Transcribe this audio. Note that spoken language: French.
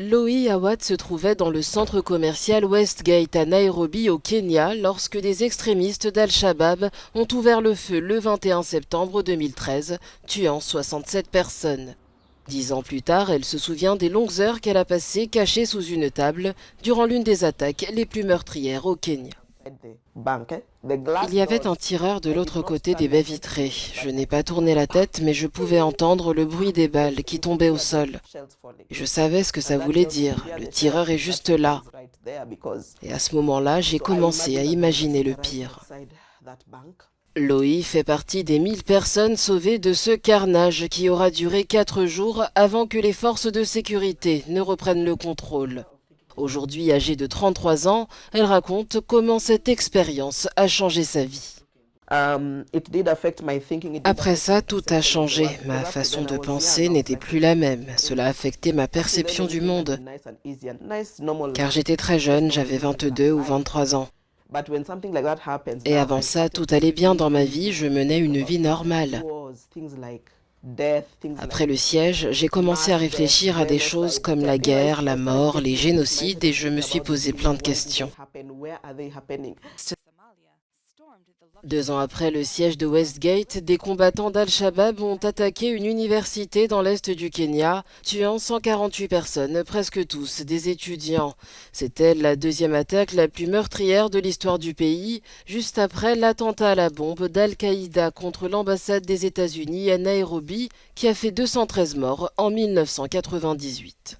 Loï Awad se trouvait dans le centre commercial Westgate à Nairobi au Kenya lorsque des extrémistes d'Al-Shabaab ont ouvert le feu le 21 septembre 2013, tuant 67 personnes. 10 ans plus tard, elle se souvient des longues heures qu'elle a passées cachée sous une table durant l'une des attaques les plus meurtrières au Kenya. Il y avait un tireur de l'autre côté des baies vitrées. Je n'ai pas tourné la tête, mais je pouvais entendre le bruit des balles qui tombaient au sol. Je savais ce que ça voulait dire. Le tireur est juste là. Et à ce moment-là, j'ai commencé à imaginer le pire. Loï fait partie des 1000 personnes sauvées de ce carnage qui aura duré 4 jours avant que les forces de sécurité ne reprennent le contrôle. Aujourd'hui âgée de 33 ans, elle raconte comment cette expérience a changé sa vie. Après ça, tout a changé. Ma façon de penser n'était plus la même. Cela a affecté ma perception du monde. Car j'étais très jeune, j'avais 22 ou 23 ans. Et avant ça, tout allait bien dans ma vie, je menais une vie normale. Après le siège, j'ai commencé à réfléchir à des choses comme la guerre, la mort, les génocides et je me suis posé plein de questions. 2 ans après le siège de Westgate, des combattants d'Al-Shabaab ont attaqué une université dans l'est du Kenya, tuant 148 personnes, presque tous des étudiants. C'était la deuxième attaque la plus meurtrière de l'histoire du pays, juste après l'attentat à la bombe d'Al-Qaïda contre l'ambassade des États-Unis à Nairobi, qui a fait 213 morts en 1998.